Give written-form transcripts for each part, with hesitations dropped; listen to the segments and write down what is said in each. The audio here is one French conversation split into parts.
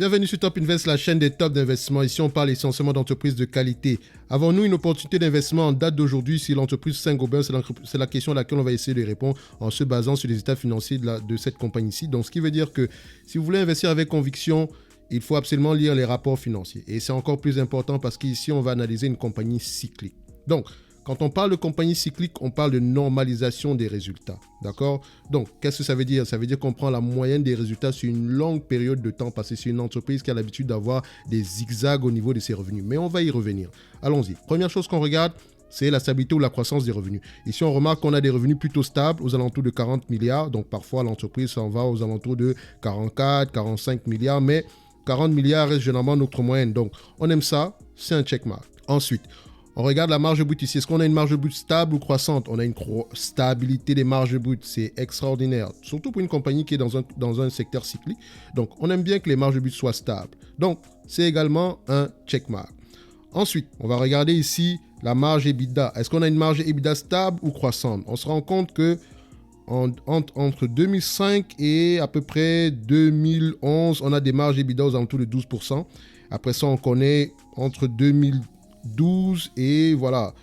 Bienvenue sur Top Invest, la chaîne des tops d'investissement. Ici, on parle essentiellement d'entreprises de qualité. Avons-nous une opportunité d'investissement en date d'aujourd'hui si l'entreprise Saint-Gobain? C'est la question à laquelle on va essayer de répondre en se basant sur les états financiers de cette compagnie-ci. Donc, ce qui veut dire que si vous voulez investir avec conviction, il faut absolument lire les rapports financiers. Et c'est encore plus important parce qu'ici, on va analyser une compagnie cyclique. Donc, quand on parle de compagnie cyclique, on parle de normalisation des résultats. D'accord? Donc, qu'est-ce que ça veut dire? Ça veut dire qu'on prend la moyenne des résultats sur une longue période de temps parce que c'est une entreprise qui a l'habitude d'avoir des zigzags au niveau de ses revenus. Mais on va y revenir. Allons-y. Première chose qu'on regarde, c'est la stabilité ou la croissance des revenus. Ici, on remarque qu'on a des revenus plutôt stables aux alentours de 40 milliards. Donc, parfois, l'entreprise s'en va aux alentours de 44, 45 milliards. Mais 40 milliards reste généralement notre moyenne. Donc, on aime ça. C'est un checkmark. Ensuite, on regarde la marge brute ici. Est-ce qu'on a une marge brute stable ou croissante? On a une stabilité des marges brutes. C'est extraordinaire. Surtout pour une compagnie qui est dans un secteur cyclique. Donc, on aime bien que les marges brutes soient stables. Donc, c'est également un checkmark. Ensuite, on va regarder ici la marge EBITDA. Est-ce qu'on a une marge EBITDA stable ou croissante? On se rend compte que entre 2005 et à peu près 2011, on a des marges EBITDA aux alentours de 12%. Après ça, on connaît entre 2012 et voilà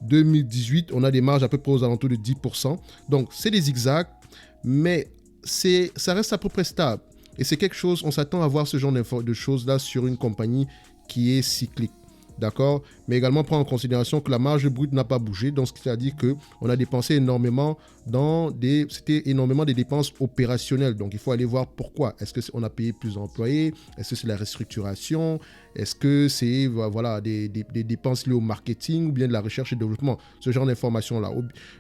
2018, on a des marges à peu près aux alentours de 10%. Donc, c'est des zigzags, mais ça reste à peu près stable. Et c'est quelque chose, on s'attend à voir ce genre de choses-là sur une compagnie qui est cyclique. D'accord? Mais également prendre en considération que la marge brute n'a pas bougé. Donc, c'est-à-dire qu'on a dépensé énormément c'était énormément des dépenses opérationnelles. Donc, il faut aller voir pourquoi. Est-ce qu'on a payé plus d'employés? Est-ce que c'est la restructuration? Est-ce que c'est voilà, des dépenses liées au marketing ou bien de la recherche et développement? Ce genre d'informations-là.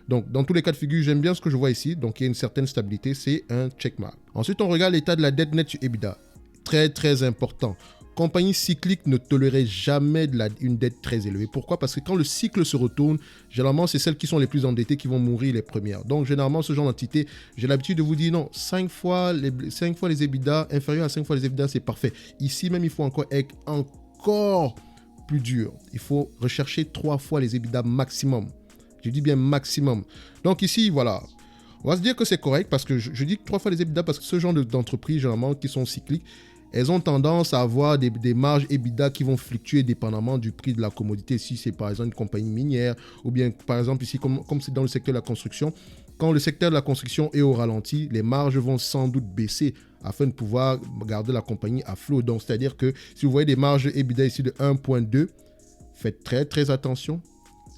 Donc, dans tous les cas de figure, j'aime bien ce que je vois ici. Donc, il y a une certaine stabilité. C'est un checkmark. Ensuite, on regarde l'état de la dette nette sur EBITDA. Très, très important. Compagnie cyclique ne tolérait jamais une dette très élevée. Pourquoi? Parce que quand le cycle se retourne, généralement, c'est celles qui sont les plus endettées qui vont mourir les premières. Donc, généralement, ce genre d'entité, j'ai l'habitude de vous dire non, 5 fois les EBITDA, inférieur à 5 fois les EBITDA, c'est parfait. Ici, même, il faut encore être encore plus dur. Il faut rechercher 3 fois les EBITDA maximum. Je dis bien maximum. Donc, ici, voilà. On va se dire que c'est correct parce que je dis 3 fois les EBITDA parce que ce genre d'entreprises, généralement, qui sont cycliques, elles ont tendance à avoir des marges EBITDA qui vont fluctuer dépendamment du prix de la commodité. Si c'est par exemple une compagnie minière ou bien par exemple ici comme c'est dans le secteur de la construction, quand le secteur de la construction est au ralenti, les marges vont sans doute baisser afin de pouvoir garder la compagnie à flot. Donc c'est-à-dire que si vous voyez des marges EBITDA ici de 1.2, faites très très attention.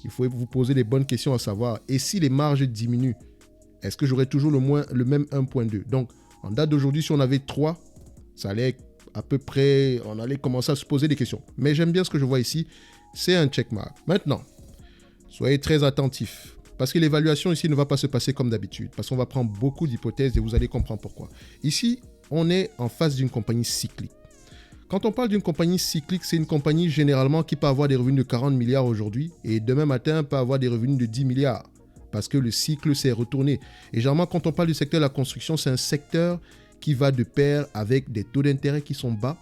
Il faut vous poser les bonnes questions à savoir. Et si les marges diminuent, est-ce que j'aurai toujours le même 1.2? Donc en date d'aujourd'hui, si on avait 3, ça allait à peu près, on allait commencer à se poser des questions. Mais j'aime bien ce que je vois ici, c'est un checkmark. Maintenant, soyez très attentifs, parce que l'évaluation ici ne va pas se passer comme d'habitude, parce qu'on va prendre beaucoup d'hypothèses et vous allez comprendre pourquoi. Ici, on est en face d'une compagnie cyclique. Quand on parle d'une compagnie cyclique, c'est une compagnie généralement qui peut avoir des revenus de 40 milliards aujourd'hui et demain matin peut avoir des revenus de 10 milliards, parce que le cycle s'est retourné. Et généralement, quand on parle du secteur de la construction, c'est un secteur qui va de pair avec des taux d'intérêt qui sont bas,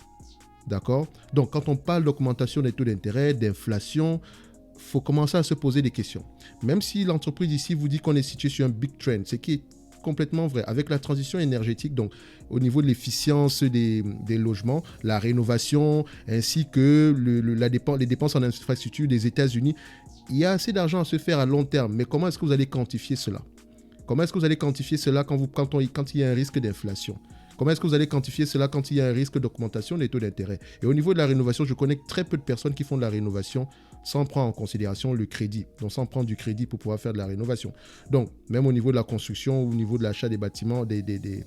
d'accord? Donc, quand on parle d'augmentation des taux d'intérêt, d'inflation, il faut commencer à se poser des questions. Même si l'entreprise ici vous dit qu'on est situé sur un big trend, ce qui est complètement vrai. Avec la transition énergétique, donc au niveau de l'efficience des logements, la rénovation, ainsi que les dépenses en infrastructure des États-Unis, il y a assez d'argent à se faire à long terme. Mais comment est-ce que vous allez quantifier cela? Comment est-ce que vous allez quantifier cela quand il y a un risque d'inflation? Comment est-ce que vous allez quantifier cela quand il y a un risque d'augmentation des taux d'intérêt? Et au niveau de la rénovation, je connais très peu de personnes qui font de la rénovation sans prendre en considération le crédit. Donc, sans prendre du crédit pour pouvoir faire de la rénovation. Donc, même au niveau de la construction, au niveau de l'achat des bâtiments, des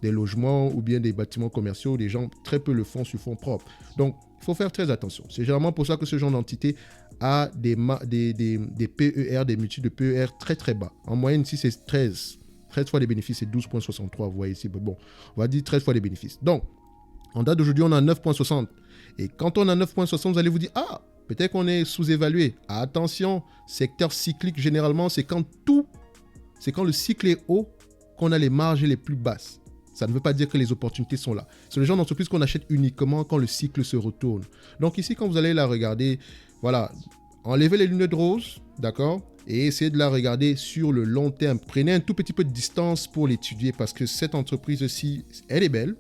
logements ou bien des bâtiments commerciaux, les gens très peu le font sur fonds propres. Donc, il faut faire très attention. C'est généralement pour ça que ce genre d'entité a des PER, des multiples de PER très très bas. En moyenne, ici, c'est 13 fois les bénéfices, c'est 12,63. Vous voyez ici, bon, on va dire 13 fois les bénéfices. Donc, en date d'aujourd'hui, on a 9,60. Et quand on a 9,60, vous allez vous dire, ah, peut-être qu'on est sous-évalué. Attention, secteur cyclique, généralement, c'est quand le cycle est haut qu'on a les marges les plus basses. Ça ne veut pas dire que les opportunités sont là. C'est le genre d'entreprise qu'on achète uniquement quand le cycle se retourne. Donc ici, quand vous allez la regarder, voilà, enlevez les lunettes roses, d'accord? Et essayez de la regarder sur le long terme. Prenez un tout petit peu de distance pour l'étudier parce que cette entreprise-ci, elle est belle.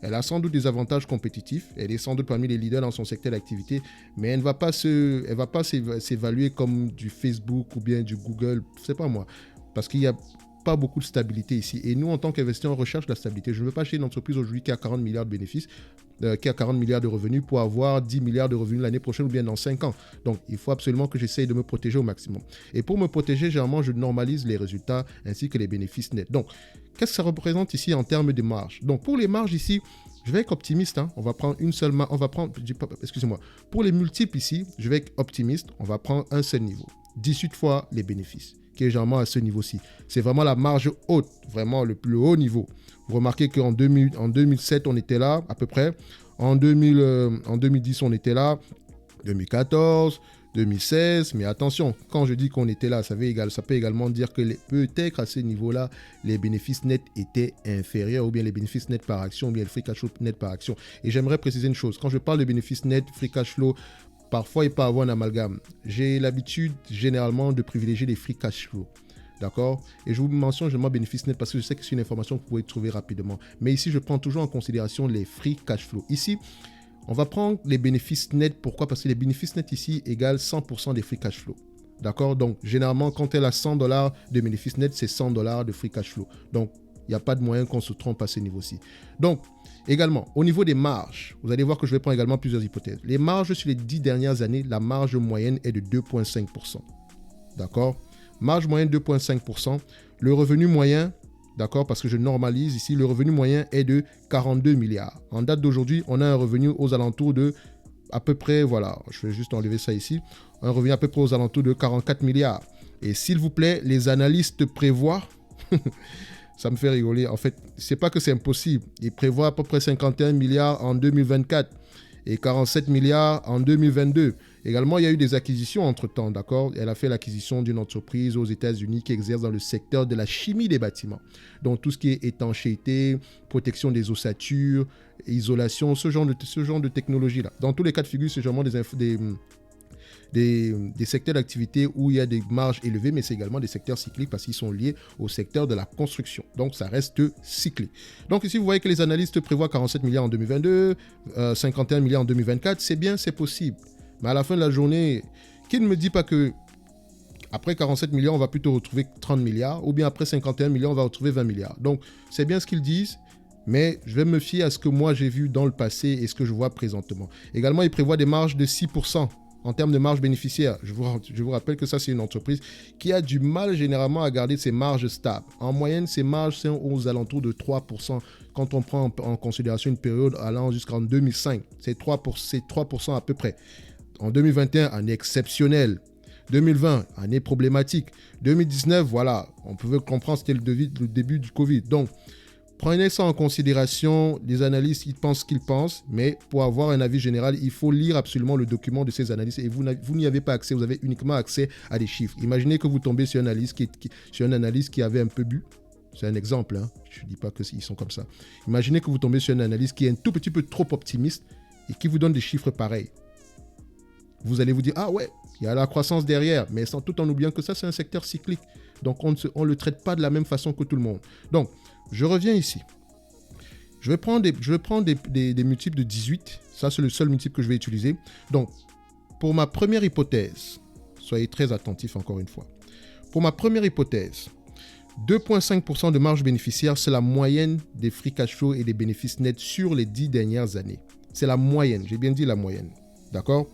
Elle a sans doute des avantages compétitifs. Elle est sans doute parmi les leaders dans son secteur d'activité, mais elle ne va pas s'évaluer comme du Facebook ou bien du Google, c'est pas moi. Parce qu'il y a pas beaucoup de stabilité ici. Et nous, en tant qu'investisseurs, on recherche la stabilité. Je ne veux pas acheter une entreprise aujourd'hui qui a 40 milliards de bénéfices, qui a 40 milliards de revenus pour avoir 10 milliards de revenus l'année prochaine ou bien dans 5 ans. Donc, il faut absolument que j'essaye de me protéger au maximum. Et pour me protéger, généralement, je normalise les résultats ainsi que les bénéfices nets. Donc, qu'est-ce que ça représente ici en termes de marge? Donc, pour les marges ici, je vais être optimiste. On va prendre une seule marge. Excusez-moi. Pour les multiples ici, je vais être optimiste. On va prendre un seul niveau. 18 fois les bénéfices, qui est généralement à ce niveau-ci. C'est vraiment la marge haute, vraiment le plus haut niveau. Vous remarquez qu'en 2007, on était là, à peu près. En 2010, on était là. 2014, 2016. Mais attention, quand je dis qu'on était là, ça peut également dire que peut-être à ce niveau-là, les bénéfices nets étaient inférieurs, ou bien les bénéfices nets par action, ou bien le free cash flow net par action. Et j'aimerais préciser une chose. Quand je parle de bénéfices nets, free cash flow, parfois, il peut y avoir un amalgame. J'ai l'habitude, généralement, de privilégier les free cash flow. D'accord? Et je vous mentionne généralement bénéfices nets parce que je sais que c'est une information que vous pouvez trouver rapidement. Mais ici, je prends toujours en considération les free cash flow. Ici, on va prendre les bénéfices nets. Pourquoi? Parce que les bénéfices nets ici égalent 100% des free cash flow. D'accord? Donc, généralement, quand elle a $100 de bénéfices nets, c'est $100 de free cash flow. Donc, il n'y a pas de moyen qu'on se trompe à ce niveau-ci. Donc, également, au niveau des marges, vous allez voir que je vais prendre également plusieurs hypothèses. Les marges sur les 10 dernières années, la marge moyenne est de 2,5%. D'accord? Marge moyenne 2,5%. Le revenu moyen, d'accord, parce que je normalise ici, le revenu moyen est de 42 milliards. En date d'aujourd'hui, on a un revenu aux alentours de, à peu près, voilà, je vais juste enlever ça ici, un revenu à peu près aux alentours de 44 milliards. Et s'il vous plaît, les analystes prévoient... Ça me fait rigoler. En fait, c'est pas que c'est impossible. Ils prévoient à peu près 51 milliards en 2024 et 47 milliards en 2022. Également, il y a eu des acquisitions entre-temps, d'accord? Elle a fait l'acquisition d'une entreprise aux États-Unis qui exerce dans le secteur de la chimie des bâtiments. Donc, tout ce qui est étanchéité, protection des ossatures, isolation, ce genre de technologie-là. Dans tous les cas de figure, c'est généralement des secteurs d'activité où il y a des marges élevées, mais c'est également des secteurs cycliques parce qu'ils sont liés au secteur de la construction. Donc, ça reste cyclique. Donc, ici, vous voyez que les analystes prévoient 47 milliards en 2022, 51 milliards en 2024. C'est bien, c'est possible. Mais à la fin de la journée, qui ne me dit pas que après 47 milliards, on va plutôt retrouver 30 milliards, ou bien après 51 milliards, on va retrouver 20 milliards. Donc, c'est bien ce qu'ils disent. Mais je vais me fier à ce que moi j'ai vu dans le passé et ce que je vois présentement. Également, ils prévoient des marges de 6%. En termes de marge bénéficiaire, je vous rappelle que ça, c'est une entreprise qui a du mal généralement à garder ses marges stables. En moyenne, ses marges sont aux alentours de 3%. Quand on prend en considération une période allant jusqu'en 2005, c'est 3% à peu près. En 2021, année exceptionnelle. 2020, année problématique. 2019, voilà, on pouvait comprendre, c'était le début du Covid. Donc, prenez ça en considération, les analystes, ils pensent ce qu'ils pensent, mais pour avoir un avis général, il faut lire absolument le document de ces analystes et vous n'y avez pas accès, vous avez uniquement accès à des chiffres. Imaginez que vous tombez sur un analyste qui avait un peu bu. C'est un exemple, hein. Je ne dis pas qu'ils sont comme ça. Imaginez que vous tombez sur un analyste qui est un tout petit peu trop optimiste et qui vous donne des chiffres pareils. Vous allez vous dire, ah ouais, il y a la croissance derrière, mais tout en oubliant que ça, c'est un secteur cyclique. Donc, on ne le traite pas de la même façon que tout le monde. Donc, je reviens ici. Je vais prendre des multiples de 18. Ça, c'est le seul multiple que je vais utiliser. Donc, pour ma première hypothèse, soyez très attentifs encore une fois. Pour ma première hypothèse, 2,5% de marge bénéficiaire, c'est la moyenne des free cash flow et des bénéfices nets sur les 10 dernières années. C'est la moyenne, j'ai bien dit la moyenne. D'accord?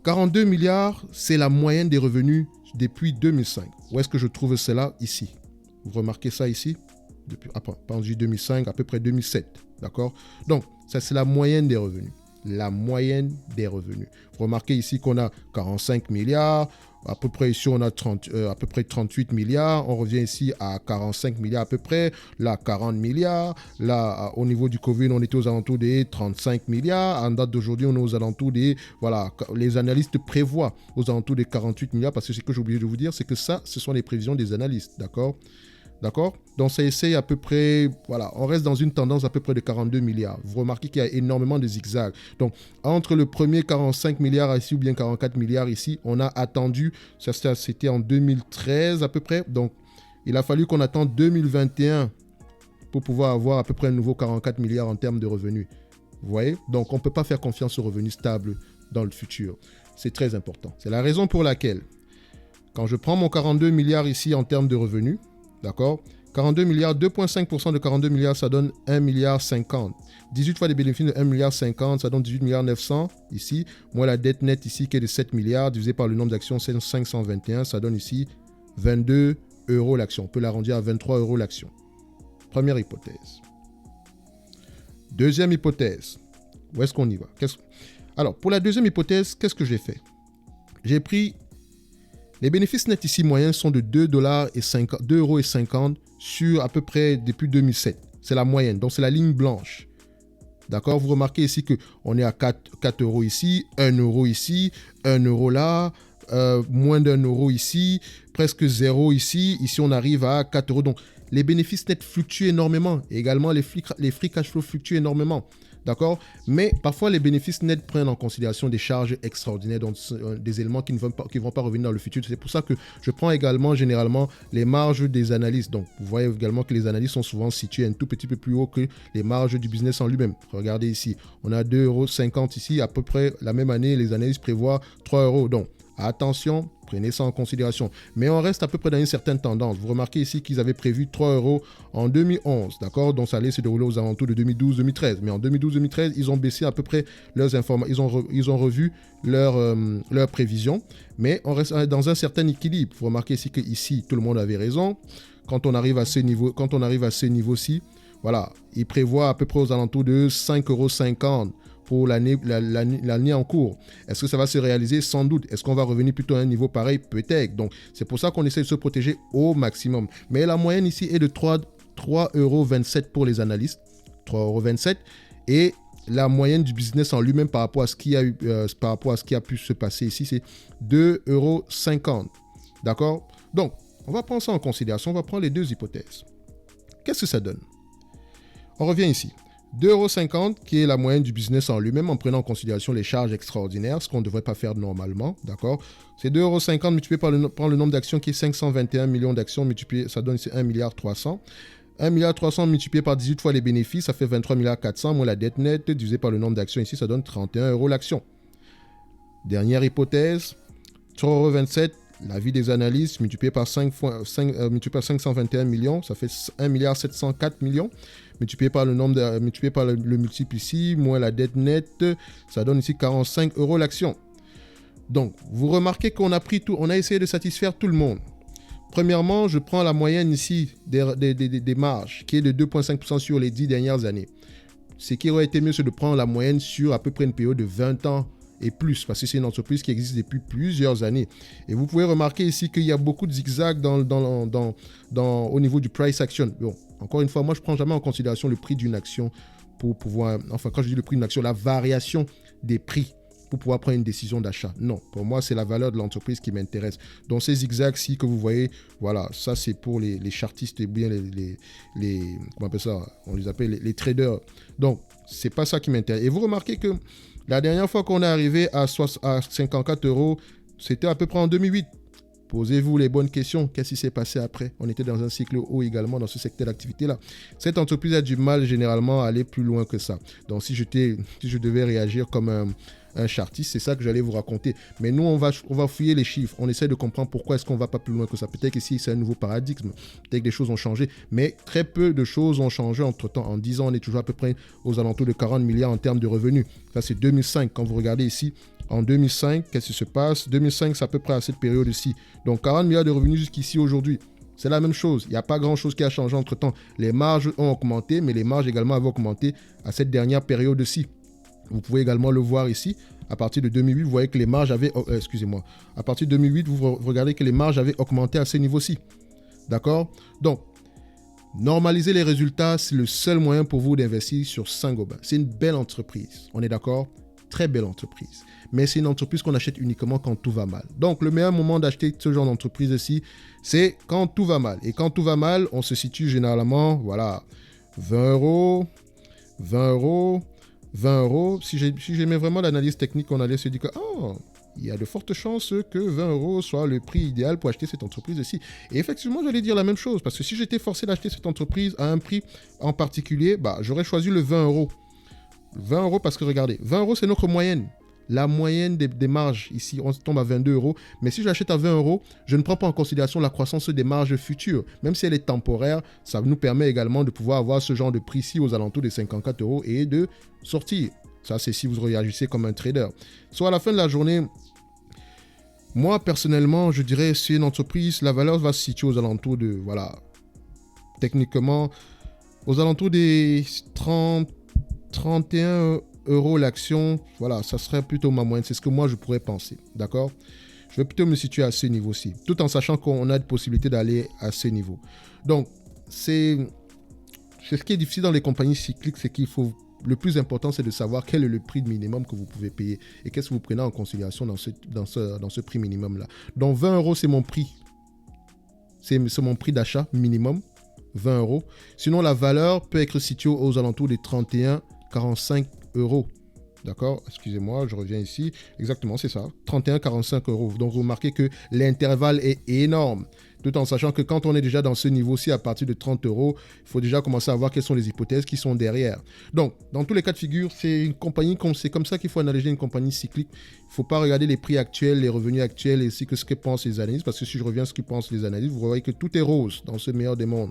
42 milliards, c'est la moyenne des revenus depuis 2005. Où est-ce que je trouve cela? Ici. Vous remarquez ça ici? Depuis, pas en 2005, à peu près 2007. D'accord? Donc, ça, c'est la moyenne des revenus. La moyenne des revenus. Vous remarquez ici qu'on a 45 milliards. À peu près ici, on a à peu près 38 milliards. On revient ici à 45 milliards à peu près. Là, 40 milliards. Là, au niveau du Covid, on était aux alentours des 35 milliards. En date d'aujourd'hui, on est aux alentours des... Voilà, les analystes prévoient aux alentours des 48 milliards. Parce que ce que j'ai oublié de vous dire, c'est que ça, ce sont les prévisions des analystes. D'accord? D'accord? Donc, ça essaye à peu près, voilà, on reste dans une tendance à peu près de 42 milliards. Vous remarquez qu'il y a énormément de zigzags. Donc, entre le premier 45 milliards ici ou bien 44 milliards ici, on a attendu, ça c'était en 2013 à peu près. Donc, il a fallu qu'on attende 2021 pour pouvoir avoir à peu près un nouveau 44 milliards en termes de revenus. Vous voyez? Donc, on ne peut pas faire confiance aux revenus stables dans le futur. C'est très important. C'est la raison pour laquelle, quand je prends mon 42 milliards ici en termes de revenus, d'accord? 42 milliards, 2,5% de 42 milliards, ça donne 1 milliard 50. 18 fois les bénéfices de 1 milliard 50, ça donne 18 milliards 900 ici. Moi, la dette nette ici qui est de 7 milliards, divisé par le nombre d'actions, c'est 521, ça donne ici 22 euros l'action. On peut l'arrondir à 23 euros l'action. Première hypothèse. Deuxième hypothèse. Où est-ce qu'on y va? Alors, pour la deuxième hypothèse, qu'est-ce que j'ai fait? J'ai pris... Les bénéfices nets ici moyens sont de 2,50 € sur à peu près depuis 2007. C'est la moyenne, donc c'est la ligne blanche. D'accord? Vous remarquez ici qu'on est à 4 euros ici, 1 euro ici, 1 euro là, moins d'1 euro ici, presque 0 ici. Ici, on arrive à 4 euros. Donc, les bénéfices nets fluctuent énormément. Et également, les free cash flow fluctuent énormément. D'accord? Mais parfois, les bénéfices nets prennent en considération des charges extraordinaires, donc des éléments qui ne vont pas revenir dans le futur. C'est pour ça que je prends également, généralement, les marges des analystes. Donc, vous voyez également que les analystes sont souvent situés un tout petit peu plus haut que les marges du business en lui-même. Regardez ici, on a 2,50 € ici. À peu près la même année, les analystes prévoient 3 euros. Donc, attention, prenez ça en considération. Mais on reste à peu près dans une certaine tendance. Vous remarquez ici qu'ils avaient prévu 3 euros en 2011, d'accord? Donc ça allait se dérouler aux alentours de 2012-2013. Mais en 2012-2013, ils ont baissé à peu près leurs informations. Ils ont revu leurs prévisions. Mais on reste dans un certain équilibre. Vous remarquez ici que ici, tout le monde avait raison. Quand on arrive à ce niveau-ci, voilà, ils prévoient à peu près aux alentours de 5,50 € pour l'année en cours. Est-ce que ça va se réaliser? Sans doute. Est-ce qu'on va revenir plutôt à un niveau pareil? Peut-être. Donc, c'est pour ça qu'on essaie de se protéger au maximum. Mais la moyenne ici est de 3,27 € pour les analystes. 3,27 € Et la moyenne du business en lui-même par rapport à ce qui a pu se passer ici, c'est 2,50 €. D'accord? Donc, on va prendre ça en considération. On va prendre les deux hypothèses. Qu'est-ce que ça donne? On revient ici. 2,50 € qui est la moyenne du business en lui-même en prenant en considération les charges extraordinaires, ce qu'on ne devrait pas faire normalement, d'accord? C'est 2,50 € multiplié par le nombre d'actions qui est 521 millions d'actions, multiplié, ça donne 1 milliard 300. 1 milliard 300 multiplié par 18 fois les bénéfices, ça fait 23 milliards 400, moins la dette nette divisé par le nombre d'actions ici, ça donne 31 euros l'action. Dernière hypothèse, 3,27 €. L'avis des analystes multiplié par 521 millions, ça fait 1 milliard 704 millions. Multiplié par le multiple ici, moins la dette nette, ça donne ici 45 € l'action. Donc, vous remarquez qu'on a essayé de satisfaire tout le monde. Premièrement, je prends la moyenne ici des marges, qui est de 2,5% sur les 10 dernières années. Ce qui aurait été mieux, c'est de prendre la moyenne sur à peu près une période de 20 ans et plus, parce que c'est une entreprise qui existe depuis plusieurs années. Et vous pouvez remarquer ici qu'il y a beaucoup de zigzags au niveau du price action. Bon, encore une fois, moi, je ne prends jamais en considération le prix d'une action pour pouvoir... Enfin, quand je dis le prix d'une action, la variation des prix pour pouvoir prendre une décision d'achat. Non, pour moi, c'est la valeur de l'entreprise qui m'intéresse. Donc, ces zigzags-ci que vous voyez, voilà, ça, c'est pour les chartistes et bien les comment on appelle ça? On les appelle les traders. Donc, c'est pas ça qui m'intéresse. Et vous remarquez que la dernière fois qu'on est arrivé à 54 €, c'était à peu près en 2008. Posez-vous les bonnes questions. Qu'est-ce qui s'est passé après? On était dans un cycle haut également dans ce secteur d'activité-là. Cette entreprise a du mal généralement à aller plus loin que ça. Donc, si je devais réagir comme un chartiste, c'est ça que j'allais vous raconter. Mais nous, on va fouiller les chiffres. On essaie de comprendre pourquoi est-ce qu'on ne va pas plus loin que ça. Peut-être qu'ici, c'est un nouveau paradigme. Peut-être que des choses ont changé. Mais très peu de choses ont changé entre-temps. En 10 ans, on est toujours à peu près aux alentours de 40 milliards en termes de revenus. Ça, c'est 2005. Quand vous regardez ici, en 2005, qu'est-ce qui se passe? 2005, c'est à peu près à cette période-ci. Donc, 40 milliards de revenus jusqu'ici aujourd'hui. C'est la même chose. Il n'y a pas grand-chose qui a changé entre-temps. Les marges ont augmenté, mais les marges également avaient augmenté à cette dernière période-ci. Vous pouvez également le voir ici. À partir de 2008, vous voyez que les marges avaient... excusez-moi. À partir de 2008, vous regardez que les marges avaient augmenté à ce niveau-ci. D'accord? Donc, normaliser les résultats, c'est le seul moyen pour vous d'investir sur Saint-Gobain. C'est une belle entreprise. On est d'accord? Très belle entreprise. Mais c'est une entreprise qu'on achète uniquement quand tout va mal. Donc, le meilleur moment d'acheter ce genre d'entreprise-ci, c'est quand tout va mal. Et quand tout va mal, on se situe généralement, voilà, 20 €, 20 €, 20 €. Si j'aimais vraiment l'analyse technique, on allait se dire que il y a de fortes chances que 20 euros soit le prix idéal pour acheter cette entreprise-ci. Et effectivement, j'allais dire la même chose, parce que si j'étais forcé d'acheter cette entreprise à un prix en particulier, j'aurais choisi le 20 euros. 20 euros parce que regardez, 20 euros c'est notre moyenne. La moyenne des marges ici, on tombe à 22 euros. Mais si j'achète à 20 euros, je ne prends pas en considération la croissance des marges futures. Même si elle est temporaire, ça nous permet également de pouvoir avoir ce genre de prix-ci aux alentours des 54 euros et de sortir. Ça, c'est si vous réagissez comme un trader. Soit à la fin de la journée, moi, personnellement, je dirais c'est une entreprise, la valeur va se situer aux alentours de, voilà, techniquement, aux alentours des 31 euros l'action. Voilà, ça serait plutôt ma moyenne. C'est ce que moi, je pourrais penser. D'accord ? Je vais plutôt me situer à ce niveau-ci, tout en sachant qu'on a de possibilités d'aller à ce niveau. Donc, c'est ce qui est difficile dans les compagnies cycliques, c'est qu'il faut... Le plus important, c'est de savoir quel est le prix minimum que vous pouvez payer et qu'est-ce que vous prenez en considération dans ce prix minimum-là. Donc, 20 euros, c'est mon prix. C'est mon prix d'achat minimum, 20 euros. Sinon, la valeur peut être située aux alentours des 31,45 euros. D'accord ? Excusez-moi, je reviens ici. Exactement, c'est ça. 31,45 euros. Donc, vous remarquez que l'intervalle est énorme. Tout en sachant que quand on est déjà dans ce niveau-ci, à partir de 30 euros, il faut déjà commencer à voir quelles sont les hypothèses qui sont derrière. Donc, dans tous les cas de figure, c'est une compagnie, c'est comme ça qu'il faut analyser une compagnie cyclique. Il ne faut pas regarder les prix actuels, les revenus actuels, et ainsi que ce que pensent les analystes. Parce que si je reviens à ce que pensent les analystes, vous voyez que tout est rose dans ce meilleur des mondes.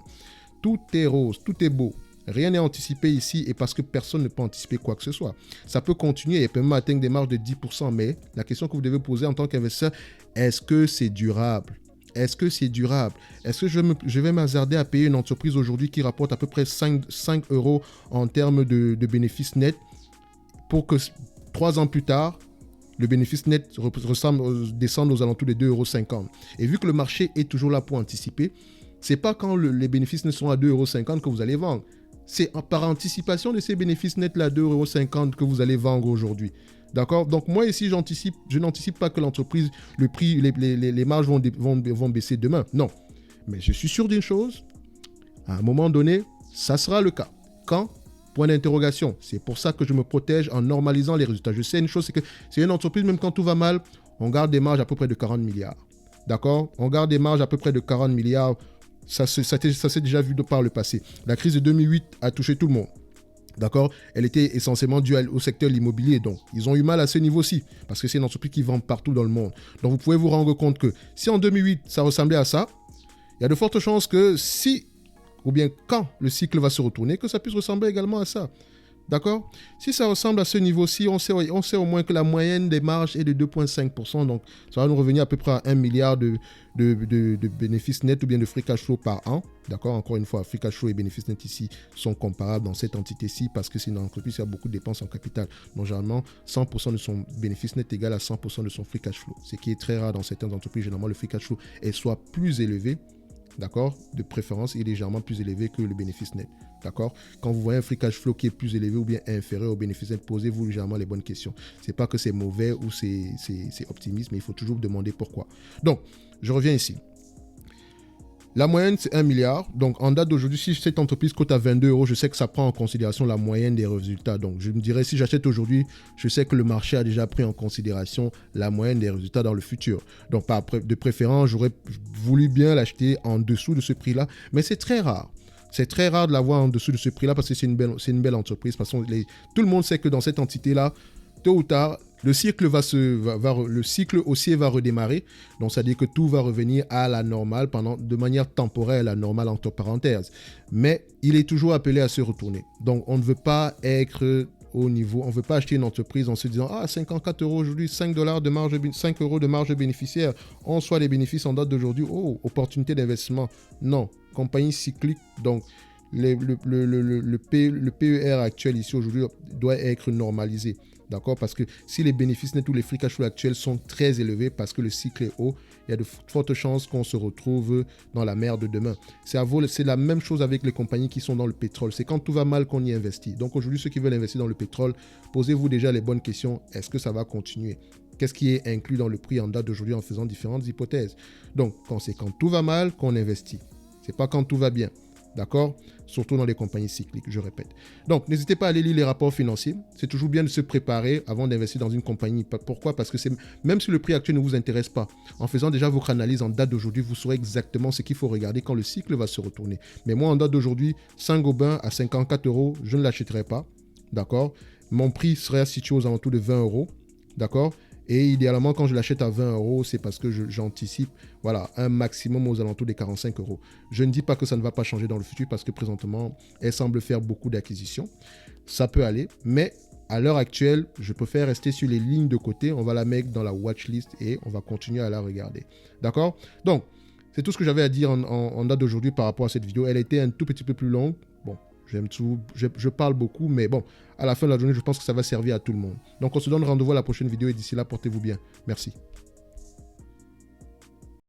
Tout est rose, tout est beau. Rien n'est anticipé ici et parce que personne ne peut anticiper quoi que ce soit. Ça peut continuer et peut même atteindre des marges de 10%, mais la question que vous devez poser en tant qu'investisseur, est-ce que c'est durable ? Est-ce que c'est durable ? Est-ce que je vais m'hasarder à payer une entreprise aujourd'hui qui rapporte à peu près 5 euros en termes de bénéfices nets pour que 3 ans plus tard, le bénéfice net descende aux alentours de 2,50 euros. Et vu que le marché est toujours là pour anticiper, ce n'est pas quand les bénéfices nets sont à 2,50 euros que vous allez vendre. C'est par anticipation de ces bénéfices nets-là, 2,50 euros que vous allez vendre aujourd'hui. D'accord ? Donc, moi, ici, je n'anticipe pas que l'entreprise, le prix, les marges vont baisser demain. Non. Mais je suis sûr d'une chose. À un moment donné, ça sera le cas. Quand ? Point d'interrogation. C'est pour ça que je me protège en normalisant les résultats. Je sais une chose, c'est que c'est une entreprise, même quand tout va mal, on garde des marges à peu près de 40 milliards. D'accord ? On garde des marges à peu près de 40 milliards. Ça s'est déjà vu par le passé. La crise de 2008 a touché tout le monde. D'accord ? Elle était essentiellement due au secteur de l'immobilier. Donc, ils ont eu mal à ce niveau-ci parce que c'est une entreprise qui vend partout dans le monde. Donc, vous pouvez vous rendre compte que si en 2008, ça ressemblait à ça, il y a de fortes chances que si, ou bien quand le cycle va se retourner, que ça puisse ressembler également à ça. D'accord ? Si ça ressemble à ce niveau-ci, on sait au moins que la moyenne des marges est de 2,5%. Donc, ça va nous revenir à peu près à 1 milliard de bénéfices nets ou bien de free cash flow par an. D'accord ? Encore une fois, free cash flow et bénéfices nets ici sont comparables dans cette entité-ci parce que c'est une entreprise qui a beaucoup de dépenses en capital. Donc, généralement, 100% de son bénéfice net égale à 100% de son free cash flow. Ce qui est très rare dans certaines entreprises. Généralement, le free cash flow est soit plus élevé, d'accord, de préférence, il est légèrement plus élevé que le bénéfice net. D'accord ? Quand vous voyez un free cash flow qui est plus élevé ou bien inférieur au bénéfice net, posez-vous légèrement les bonnes questions. Ce n'est pas que c'est mauvais ou c'est optimiste, mais il faut toujours demander pourquoi. Donc, je reviens ici. La moyenne, c'est 1 milliard. Donc, en date d'aujourd'hui, si cette entreprise cote à 22 euros, je sais que ça prend en considération la moyenne des résultats. Donc, je me dirais, si j'achète aujourd'hui, je sais que le marché a déjà pris en considération la moyenne des résultats dans le futur. Donc, de préférence, j'aurais voulu bien l'acheter en dessous de ce prix-là. Mais c'est très rare. C'est très rare de l'avoir en dessous de ce prix-là parce que c'est une belle entreprise. Parce que tout le monde sait que dans cette entité-là, tôt ou tard, le cycle haussier va redémarrer. Donc, ça veut dire que tout va revenir à la normale de manière temporaire, la normale entre parenthèses. Mais il est toujours appelé à se retourner. Donc, on ne veut pas être au niveau, on ne veut pas acheter une entreprise en se disant « Ah, 54 euros aujourd'hui, 5 euros de marge bénéficiaire, on soit les bénéfices en date d'aujourd'hui, oh, opportunité d'investissement. » Non, compagnie cyclique, donc le PER actuel ici aujourd'hui doit être normalisé. D'accord ? Parce que si les bénéfices nets ou les free cash flow actuels sont très élevés parce que le cycle est haut, il y a de fortes chances qu'on se retrouve dans la merde demain. C'est la même chose avec les compagnies qui sont dans le pétrole. C'est quand tout va mal qu'on y investit. Donc aujourd'hui, ceux qui veulent investir dans le pétrole, posez-vous déjà les bonnes questions. Est-ce que ça va continuer ? Qu'est-ce qui est inclus dans le prix en date d'aujourd'hui en faisant différentes hypothèses ? Donc, c'est quand tout va mal qu'on investit. C'est pas quand tout va bien. C'est D'accord? Surtout dans les compagnies cycliques, je répète. Donc, n'hésitez pas à aller lire les rapports financiers. C'est toujours bien de se préparer avant d'investir dans une compagnie. Pourquoi? Parce que même si le prix actuel ne vous intéresse pas, en faisant déjà votre analyse en date d'aujourd'hui, vous saurez exactement ce qu'il faut regarder quand le cycle va se retourner. Mais moi, en date d'aujourd'hui, Saint-Gobain à 54 €, je ne l'achèterai pas. D'accord? Mon prix serait situé aux alentours de 20 €. D'accord? Et idéalement, quand je l'achète à 20 €, c'est parce que j'anticipe un maximum aux alentours des 45 €. Je ne dis pas que ça ne va pas changer dans le futur parce que présentement, elle semble faire beaucoup d'acquisitions. Ça peut aller, mais à l'heure actuelle, je préfère rester sur les lignes de côté. On va la mettre dans la watchlist et on va continuer à la regarder. D'accord? Donc, c'est tout ce que j'avais à dire en date d'aujourd'hui par rapport à cette vidéo. Elle a été un tout petit peu plus longue. Bon, je parle beaucoup, mais bon, à la fin de la journée, je pense que ça va servir à tout le monde. Donc, on se donne rendez-vous à la prochaine vidéo et d'ici là, portez-vous bien. Merci.